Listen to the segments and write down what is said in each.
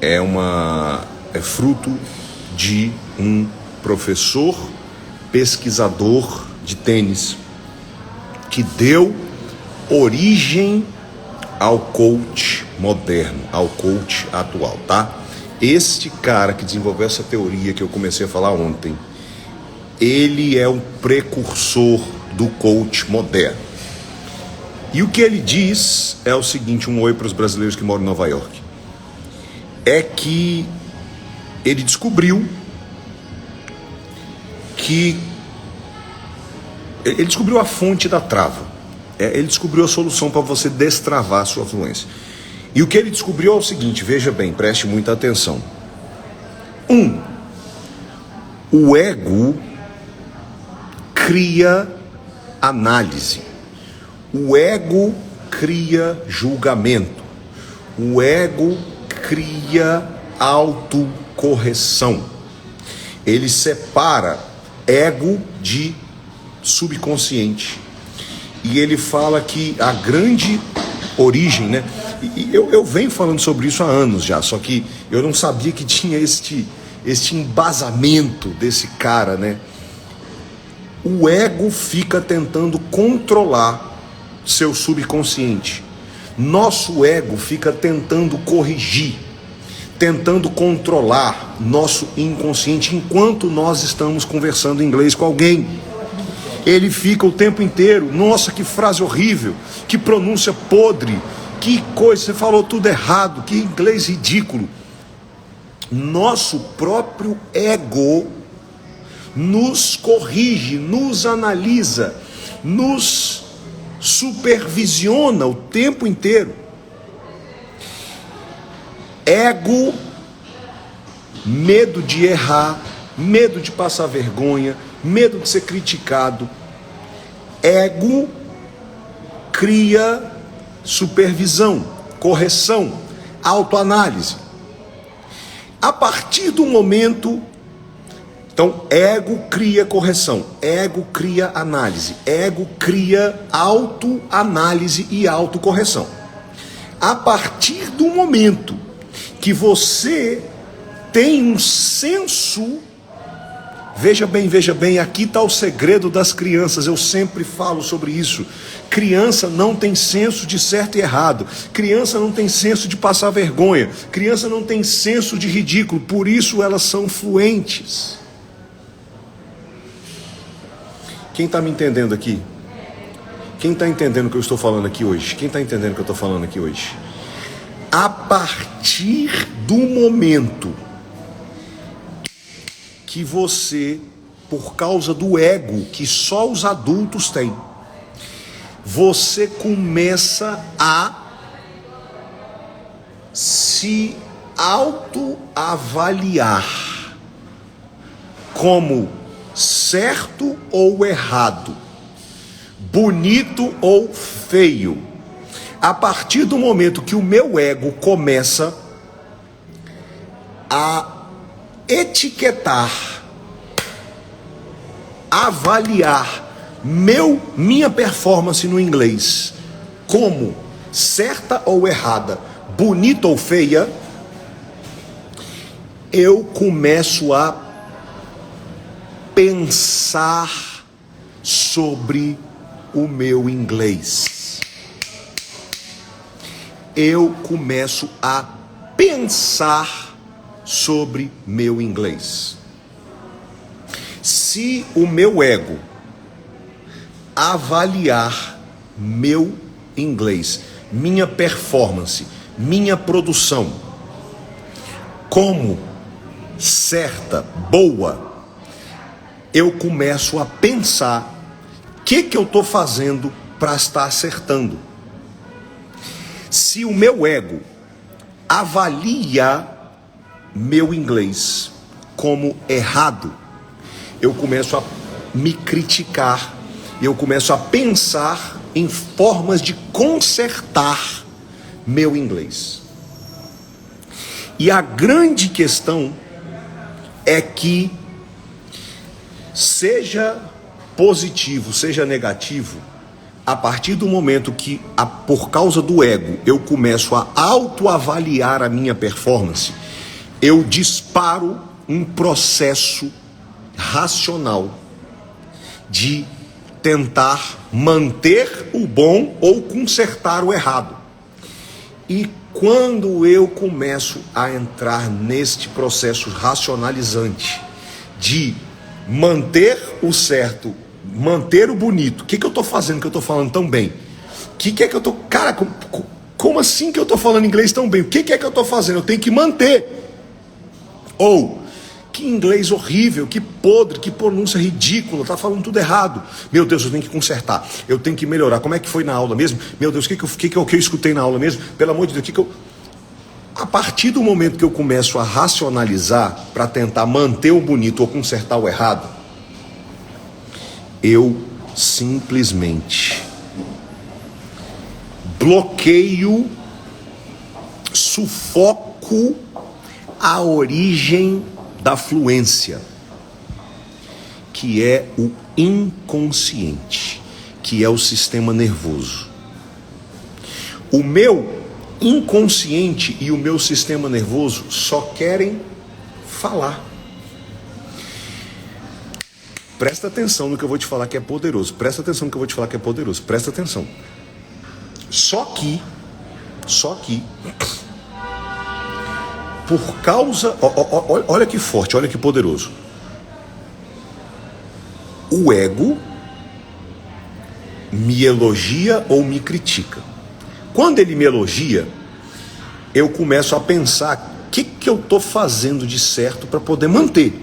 é fruto de um professor pesquisador de tênis que deu origem ao coach moderno, ao coach atual, tá? Este cara que desenvolveu essa teoria que eu comecei a falar ontem, ele é o precursor do coach moderno. E o que ele diz é o seguinte, um oi para os brasileiros que moram em Nova York, é que ele descobriu a fonte da trava. Ele descobriu a solução para você destravar a sua fluência. E o que ele descobriu é o seguinte, veja bem, preste muita atenção. O ego cria análise. O ego cria julgamento. O ego cria autocorreção. Ele separa ego de subconsciente. E ele fala que a grande origem, né? E eu venho falando sobre isso há anos já, só que eu não sabia que tinha este embasamento desse cara, né? O ego fica tentando controlar seu subconsciente. Nosso ego fica tentando corrigir, tentando controlar nosso inconsciente enquanto nós estamos conversando em inglês com alguém. Ele fica o tempo inteiro, nossa, que frase horrível, que pronúncia podre, que coisa, você falou tudo errado, que inglês ridículo. Nosso próprio ego nos corrige, nos analisa, nos supervisiona o tempo inteiro. Ego, medo de errar, medo de passar vergonha, medo de ser criticado. Ego cria supervisão, correção, autoanálise. A partir do momento, então, ego cria correção, ego cria análise, ego cria autoanálise e autocorreção. A partir do momento que você tem um senso, veja bem, aqui está o segredo das crianças, eu sempre falo sobre isso. Criança não tem senso de certo e errado, criança não tem senso de passar vergonha, criança não tem senso de ridículo, por isso elas são fluentes. Quem está me entendendo aqui? Quem está entendendo o que eu estou falando aqui hoje? Quem está entendendo o que eu estou falando aqui hoje? A partir do momento que você, por causa do ego que só os adultos têm, você começa a se autoavaliar como certo ou errado, bonito ou feio. A partir do momento que o meu ego começa a etiquetar, avaliar minha performance no inglês como certa ou errada, bonita ou feia, eu começo a pensar sobre o meu inglês. Eu começo a pensar sobre meu inglês. Se o meu ego avaliar meu inglês, minha performance, minha produção como certa, boa, eu começo a pensar o que eu estou fazendo para estar acertando. Se o meu ego avalia meu inglês como errado, eu começo a me criticar, eu começo a pensar em formas de consertar meu inglês. E a grande questão é que, seja positivo, seja negativo, a partir do momento que, por causa do ego, eu começo a autoavaliar a minha performance, eu disparo um processo racional de tentar manter o bom ou consertar o errado. E quando eu começo a entrar neste processo racionalizante de manter o certo, manter o bonito, o que eu estou fazendo que eu estou falando tão bem? Que é que eu estou... Cara, como assim que eu estou falando inglês tão bem? O que é que eu estou fazendo? Eu tenho que manter. Ou, que inglês horrível, que podre, que pronúncia ridícula, tá falando tudo errado. Meu Deus, eu tenho que consertar, eu tenho que melhorar. Como é que foi na aula mesmo? Meu Deus, o que eu escutei na aula mesmo? Pelo amor de Deus, A partir do momento que eu começo a racionalizar para tentar manter o bonito ou consertar o errado, eu simplesmente bloqueio, sufoco a origem da fluência, que é o inconsciente, que é o sistema nervoso. O meu inconsciente e o meu sistema nervoso só querem falar. Presta atenção no que eu vou te falar que é poderoso. Presta atenção no que eu vou te falar que é poderoso. Presta atenção. Só que, por causa... Olha que forte, olha que poderoso. O ego me elogia ou me critica. Quando ele me elogia, eu começo a pensar o que eu estou fazendo de certo para poder manter.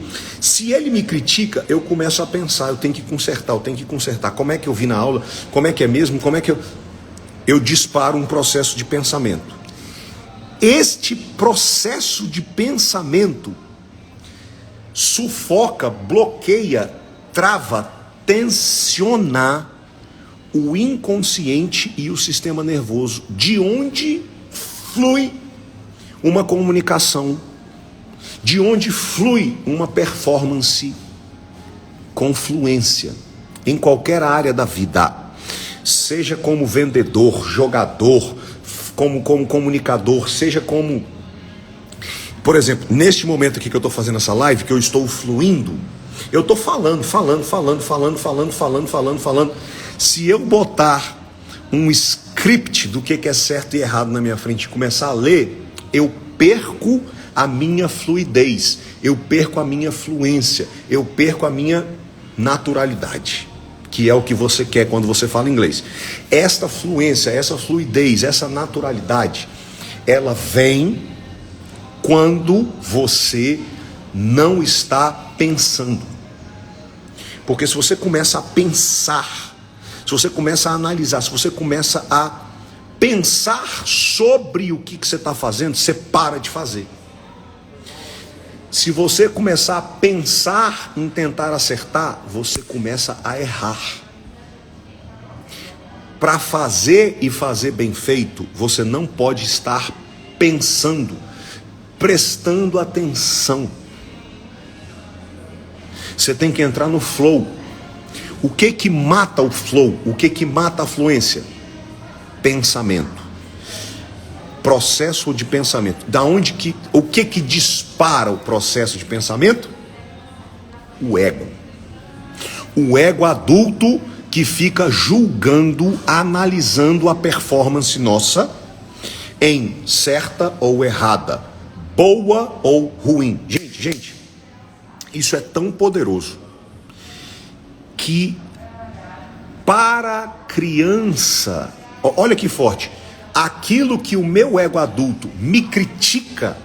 Se ele me critica, eu começo a pensar, eu tenho que consertar. Como é que eu vi na aula? Como é que é mesmo? Como é que eu disparo um processo de pensamento. Este processo de pensamento sufoca, bloqueia, trava, tensiona o inconsciente e o sistema nervoso, de onde flui uma comunicação, de onde flui uma performance com fluência em qualquer área da vida, seja como vendedor, jogador, como comunicador, seja como... Por exemplo, neste momento aqui que eu estou fazendo essa live, que eu estou fluindo, eu estou falando. Se eu botar um script do que é certo e errado na minha frente e começar a ler, eu perco a minha fluidez, eu perco a minha fluência, eu perco a minha naturalidade, que é o que você quer quando você fala inglês. Esta fluência, essa fluidez, essa naturalidade, ela vem quando você não está pensando. Porque se você começa a pensar, se você começa a analisar, se você começa a pensar sobre o que você está fazendo, você para de fazer. Se você começar a pensar em tentar acertar, você começa a errar. Para fazer e fazer bem feito, você não pode estar pensando, prestando atenção. Você tem que entrar no flow. O que mata o flow? O que mata a fluência? Pensamento. Processo de pensamento. O que dispara o processo de pensamento? O ego. O ego adulto que fica julgando, analisando a performance nossa em certa ou errada, boa ou ruim. Gente, isso é tão poderoso que para criança, olha que forte, aquilo que o meu ego adulto me critica,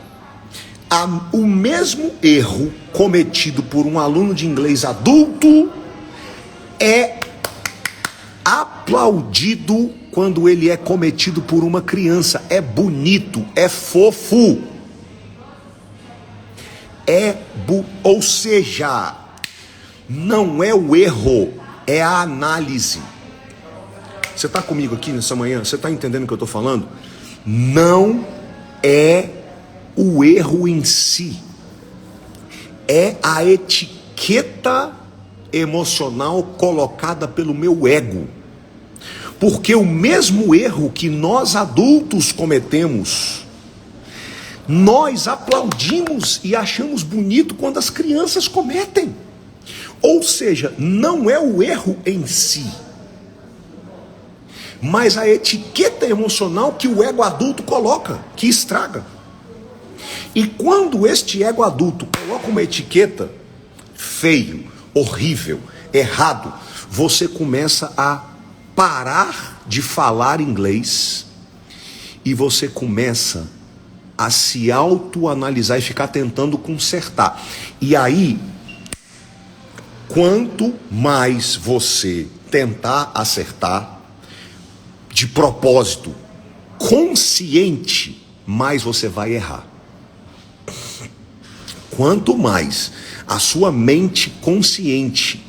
o mesmo erro cometido por um aluno de inglês adulto é aplaudido quando ele é cometido por uma criança. É bonito, é fofo. Ou seja, não é o erro, é a análise. Você está comigo aqui nessa manhã? Você está entendendo o que eu estou falando? Não é o erro em si, é a etiqueta emocional colocada pelo meu ego. Porque o mesmo erro que nós adultos cometemos Nós aplaudimos e achamos bonito quando as crianças cometem. Ou seja, não é o erro em si, mas a etiqueta emocional que o ego adulto coloca, que estraga. E quando este ego adulto coloca uma etiqueta feio, horrível, errado, você começa a parar de falar inglês e você começa a se autoanalisar e ficar tentando consertar. E aí, quanto mais você tentar acertar, de propósito, consciente, mais você vai errar. Quanto mais a sua mente consciente,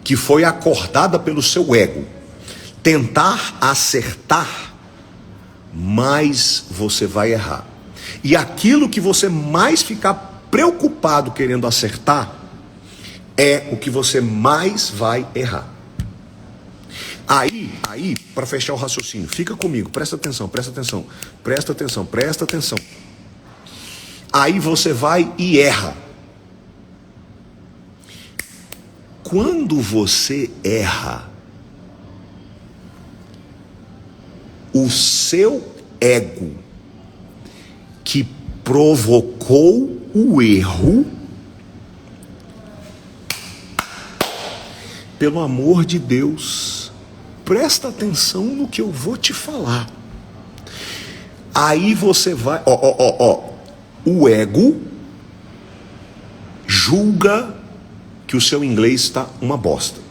que foi acordada pelo seu ego, tentar acertar, mais você vai errar. E aquilo que você mais ficar preocupado querendo acertar, é o que você mais vai errar. Aí, para fechar o raciocínio, fica comigo, presta atenção. Aí você vai e erra. Quando você erra, o seu ego que provocou o erro, pelo amor de Deus, presta atenção no que eu vou te falar. Aí você vai, o ego julga que o seu inglês está uma bosta.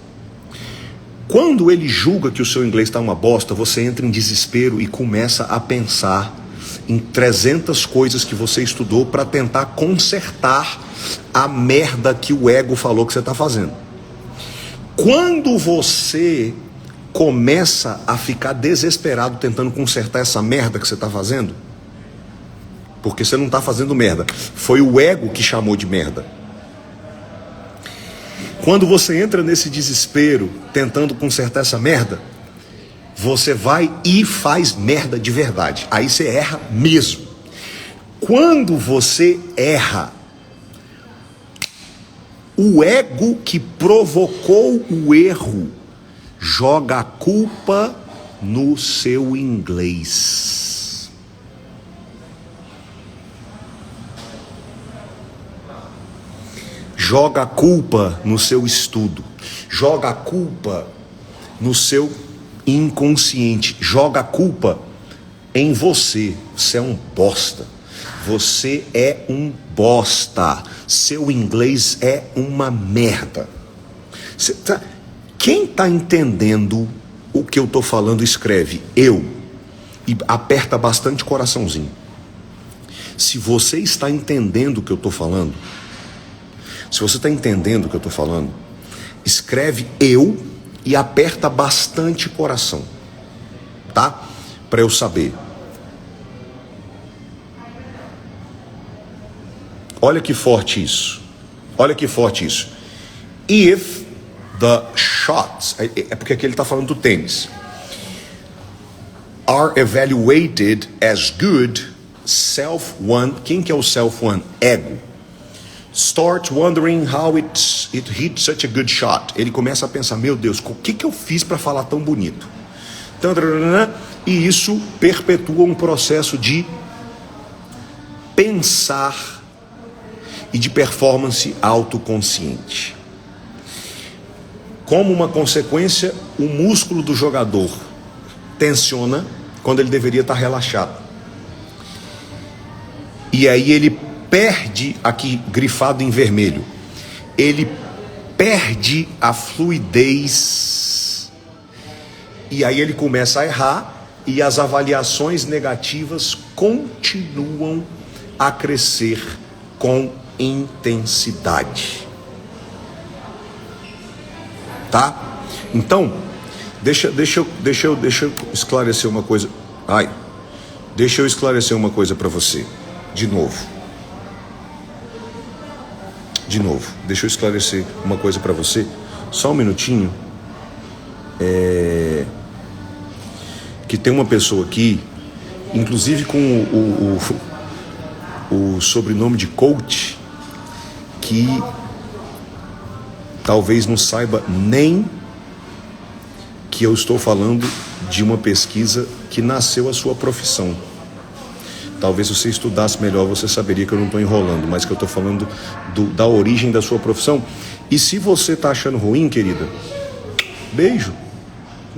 Quando ele julga que o seu inglês está uma bosta, você entra em desespero e começa a pensar em 300 coisas que você estudou para tentar consertar a merda que o ego falou que você está fazendo. Quando você começa a ficar desesperado tentando consertar essa merda que você está fazendo, porque você não está fazendo merda, foi o ego que chamou de merda. Quando você entra nesse desespero tentando consertar essa merda, você vai e faz merda de verdade. Aí você erra mesmo. Quando você erra, o ego que provocou o erro joga a culpa no seu inglês. Joga a culpa no seu estudo. Joga a culpa no seu inconsciente. Joga a culpa em você. Você é um bosta. Você é um bosta. Seu inglês é uma merda. Quem está entendendo o que eu estou falando, escreve eu. E aperta bastante coraçãozinho. Se você está entendendo o que eu estou falando, se você está entendendo o que eu estou falando, escreve eu e aperta bastante coração. Tá? Para eu saber. Olha que forte isso. Olha que forte isso. If the shots, é porque aqui ele está falando do tênis, are evaluated as good, self-one, quem que é o self-one? Ego. Start wondering how it hit such a good shot. Ele começa a pensar, meu Deus, o que eu fiz para falar tão bonito? E isso perpetua um processo de pensar e de performance autoconsciente. Como uma consequência, o músculo do jogador tensiona quando ele deveria estar relaxado. E aí ele perde, aqui grifado em vermelho, ele perde a fluidez. E aí ele começa a errar e as avaliações negativas continuam a crescer com intensidade. Tá? Então, deixa eu esclarecer uma coisa. Deixa eu esclarecer uma coisa para você. De novo, deixa eu esclarecer uma coisa para você. Só um minutinho. Que tem uma pessoa aqui, inclusive com o sobrenome de coach que talvez não saiba nem que eu estou falando de uma pesquisa que nasceu a sua profissão. Talvez se você estudasse melhor, você saberia que eu não estou enrolando, mas que eu estou falando da origem da sua profissão. E se você está achando ruim, querida, beijo.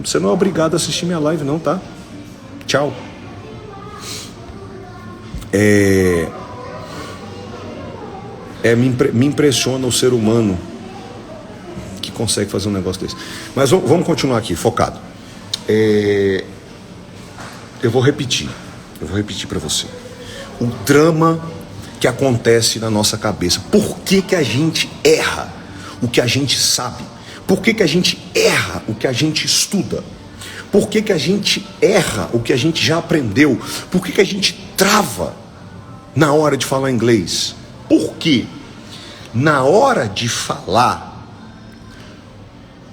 Você não é obrigado a assistir minha live não, tá? Tchau. Me impressiona o ser humano que consegue fazer um negócio desse. Mas vamos continuar aqui, focado. Eu vou repetir para você. O drama que acontece na nossa cabeça. Por que a gente erra o que a gente sabe? Por que a gente erra o que a gente estuda? Por que a gente erra o que a gente já aprendeu? Por que a gente trava na hora de falar inglês? Por quê? Na hora de falar,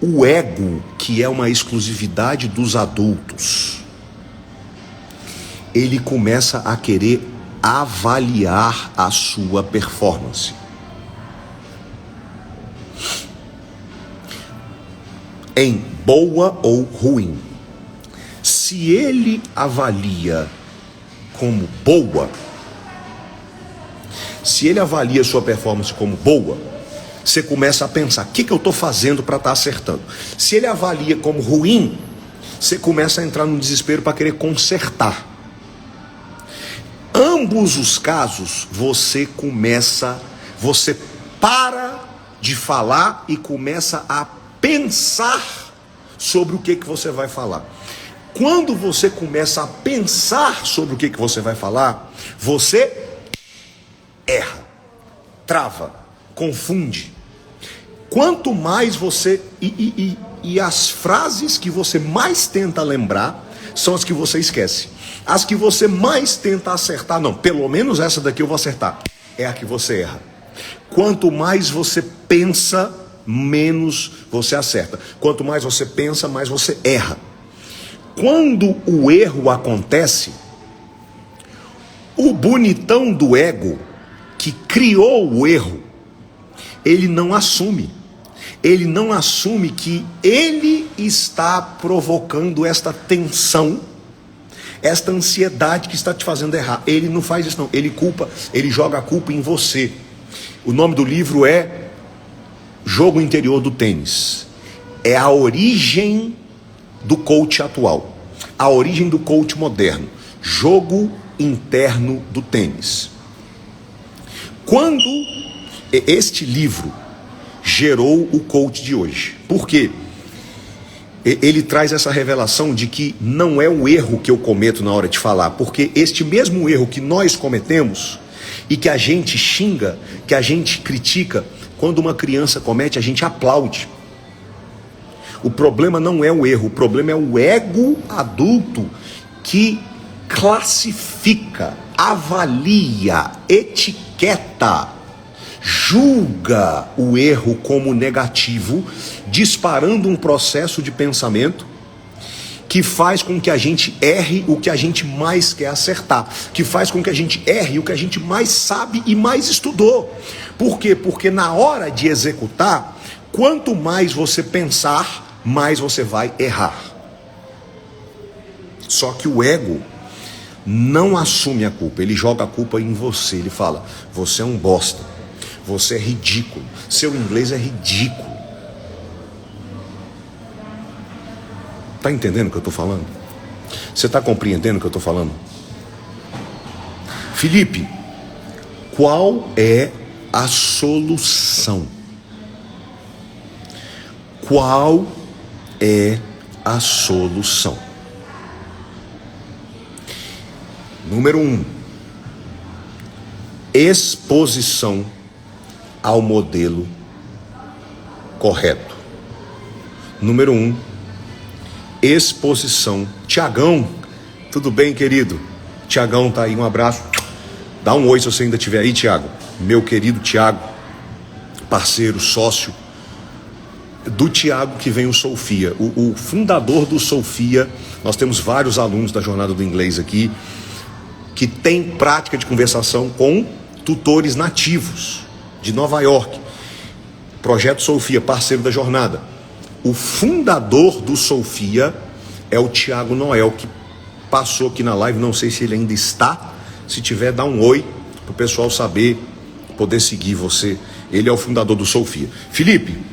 o ego, que é uma exclusividade dos adultos, ele começa a querer avaliar a sua performance. Em boa ou ruim. Se ele avalia como boa, se ele avalia sua performance como boa, você começa a pensar, o que eu estou fazendo para estar acertando? Se ele avalia como ruim, você começa a entrar num desespero para querer consertar. Ambos os casos, você para de falar e começa a pensar sobre o que você vai falar. Quando você começa a pensar sobre o que você vai falar, você erra, trava, confunde. Quanto mais você... E as frases que você mais tenta lembrar são as que você esquece. As que você mais tenta acertar, não, pelo menos essa daqui eu vou acertar, é a que você erra. Quanto mais você pensa, menos você acerta. Quanto mais você pensa, mais você erra. Quando o erro acontece, o bonitão do ego, que criou o erro, ele não assume. Ele não assume que ele está provocando esta tensão, esta ansiedade que está te fazendo errar. Ele não faz isso não, ele joga a culpa em você. O nome do livro é Jogo Interior do Tênis. É a origem do coach atual, a origem do coach moderno. Jogo interno do tênis. Quando este livro gerou o coach de hoje, por quê? Ele traz essa revelação de que não é o erro que eu cometo na hora de falar, porque este mesmo erro que nós cometemos e que a gente xinga, que a gente critica, quando uma criança comete, a gente aplaude. O problema não é o erro, o problema é o ego adulto que classifica, avalia, etiqueta, julga o erro como negativo, disparando um processo de pensamento que faz com que a gente erre o que a gente mais quer acertar, que faz com que a gente erre o que a gente mais sabe e mais estudou. Por quê? Porque na hora de executar, quanto mais você pensar, mais você vai errar. Só que o ego não assume a culpa, ele joga a culpa em você, ele fala, você é um bosta, você é ridículo, seu inglês é ridículo. Tá entendendo o que eu estou falando? Você está compreendendo o que eu estou falando? Felipe, qual é a solução? Qual é a solução? Número 1, exposição ao modelo correto. Número 1, exposição. Tiagão, tudo bem, querido? Tiagão tá aí, um abraço. Dá um oi se você ainda estiver aí, Tiago. Meu querido Tiago, parceiro, sócio. Do Tiago que vem o Soufia, o fundador do Soufia. Nós temos vários alunos da Jornada do Inglês aqui. que tem prática de conversação com tutores nativos de Nova York. Projeto Soufia, parceiro da jornada. O fundador do Soufia é o Tiago Noel, que passou aqui na live, não sei se ele ainda está. Se tiver, dá um oi para o pessoal saber, poder seguir você. Ele é o fundador do Soufia. Felipe,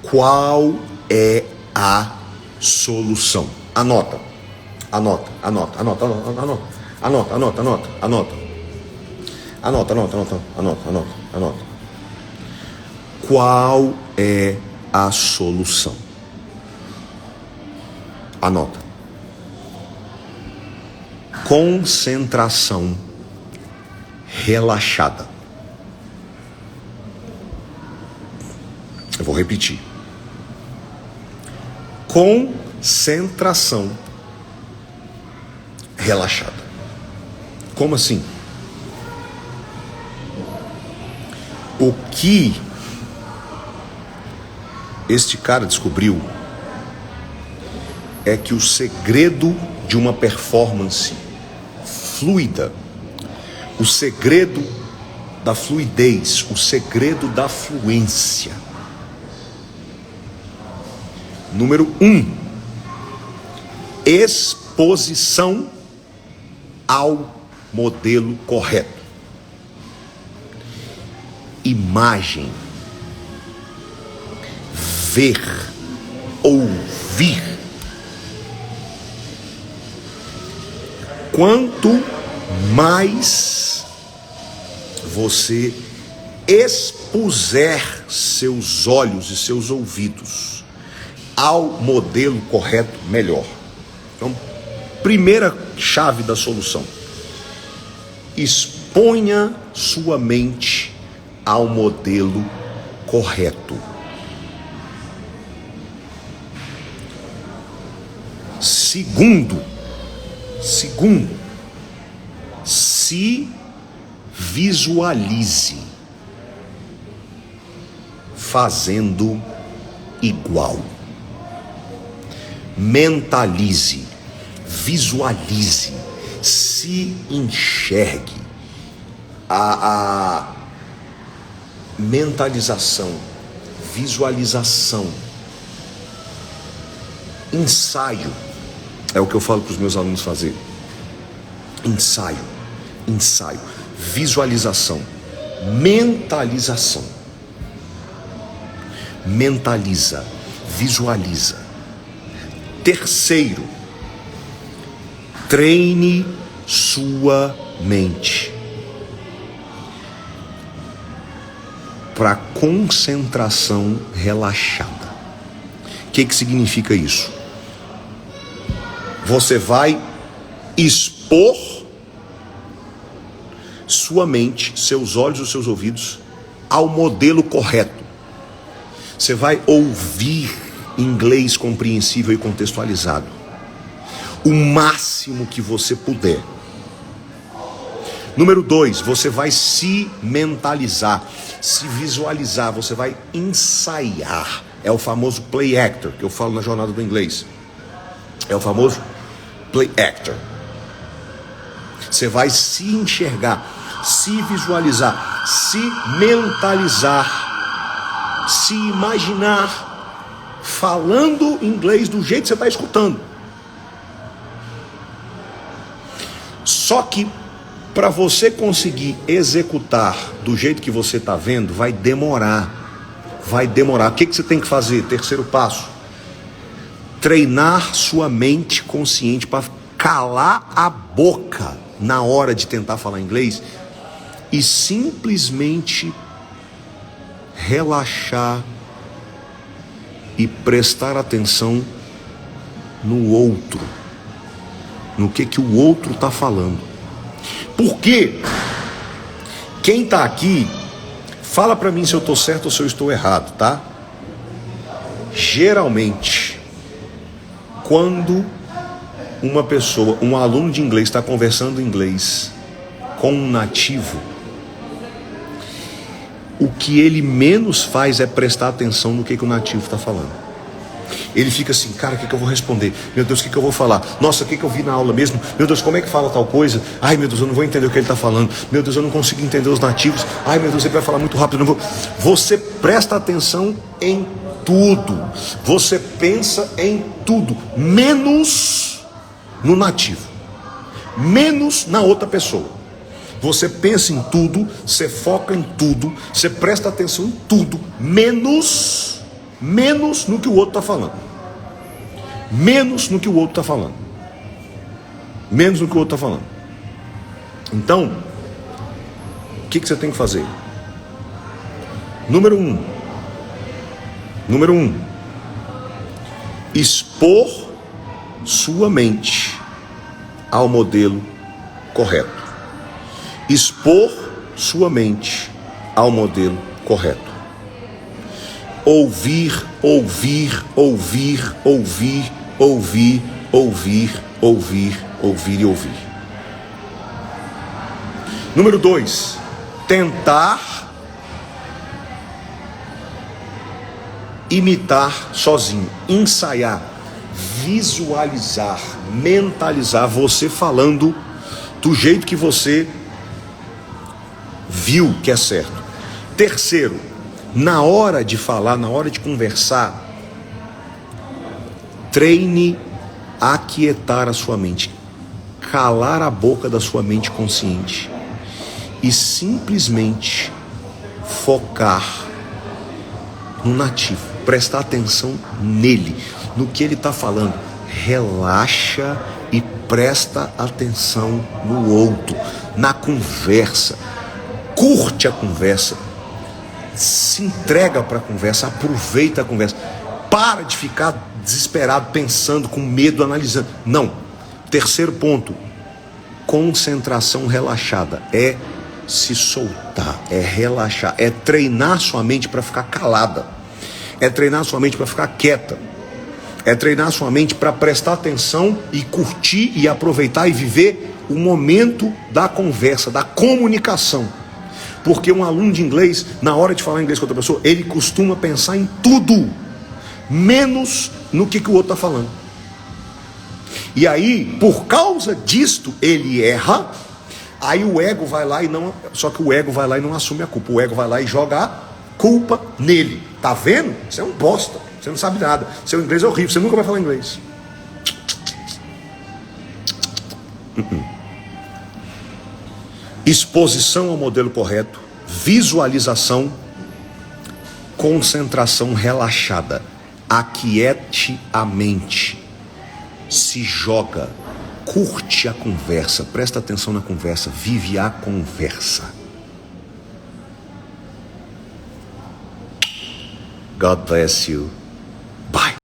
qual é a solução? Anota. Qual é a solução? Anota. Concentração relaxada. Eu vou repetir. Concentração relaxada. Como assim? O que este cara descobriu é que o segredo de uma performance fluida, o segredo da fluidez, o segredo da fluência. Número 1, exposição ao modelo correto. Imagem, ver, ouvir. Quanto mais você expuser seus olhos e seus ouvidos ao modelo correto, melhor. Então, primeira chave da solução: exponha sua mente ao modelo correto. Segundo, se visualize fazendo igual. Mentalize, visualize, se enxergue. A mentalização, visualização, ensaio, é o que eu falo para os meus alunos fazer. Ensaio, visualização, mentalização. Mentaliza, visualiza. Terceiro, treine sua mente para concentração relaxada. O que significa isso? Você vai expor sua mente, seus olhos e seus ouvidos ao modelo correto. Você vai ouvir inglês compreensível e contextualizado o máximo que você puder. Número 2, você vai se mentalizar, se visualizar, você vai ensaiar. É o famoso play actor, que eu falo na jornada do inglês. É o famoso play actor. Você vai se enxergar, se visualizar, se mentalizar, se imaginar falando inglês do jeito que você está escutando. Só que para você conseguir executar do jeito que você está vendo, vai demorar. O que você tem que fazer? Terceiro passo: treinar sua mente consciente para calar a boca na hora de tentar falar inglês e simplesmente relaxar e prestar atenção no outro, no que o outro está falando. Porque quem está aqui, fala para mim se eu estou certo ou se eu estou errado, tá? Geralmente, quando uma pessoa, um aluno de inglês está conversando em inglês com um nativo, o que ele menos faz é prestar atenção no que o nativo está falando. ele fica assim, cara, o que eu vou responder? Meu Deus, o que eu vou falar? Nossa, o que eu vi na aula mesmo? Meu Deus, como é que fala tal coisa? Ai, meu Deus, eu não vou entender o que ele está falando. Meu Deus, eu não consigo entender os nativos. Ai, meu Deus, ele vai falar muito rápido. Eu não vou. Você presta atenção em tudo. Você pensa em tudo, menos no nativo, menos na outra pessoa. Você pensa em tudo, você foca em tudo, você presta atenção em tudo, menos no que o outro está falando. Menos no que o outro está falando. Menos no que o outro está falando. Então, o que você tem que fazer? Número um, expor sua mente ao modelo correto. Expor sua mente ao modelo correto. Ouvir, ouvir, ouvir, ouvir, ouvir, ouvir, ouvir, ouvir e ouvir. Número 2, tentar imitar sozinho, ensaiar, visualizar, mentalizar você falando do jeito que você viu que é certo. Terceiro, na hora de falar, na hora de conversar, treine aquietar a sua mente, calar a boca da sua mente consciente e simplesmente focar no nativo, prestar atenção nele, no que ele está falando. Relaxa e presta atenção no outro, na conversa. Curte a conversa, se entrega para a conversa, aproveita a conversa. Para de ficar desesperado, pensando, com medo, analisando. Não. Terceiro ponto, concentração relaxada. É se soltar, é relaxar, é treinar sua mente para ficar calada, é treinar sua mente para ficar quieta, é treinar sua mente para prestar atenção e curtir e aproveitar e viver o momento da conversa, da comunicação. Porque um aluno de inglês, na hora de falar inglês com outra pessoa, ele costuma pensar em tudo, menos no que o outro está falando. E aí, por causa disto, ele erra. Aí o ego vai lá e não... Só que o ego vai lá e não assume a culpa. O ego vai lá e joga a culpa nele. Tá vendo? Você é um bosta. Você não sabe nada. Seu inglês é horrível. Você nunca vai falar inglês. Exposição ao modelo correto, visualização, concentração relaxada. Aquiete a mente, se joga, curte a conversa, presta atenção na conversa, vive a conversa. God bless you.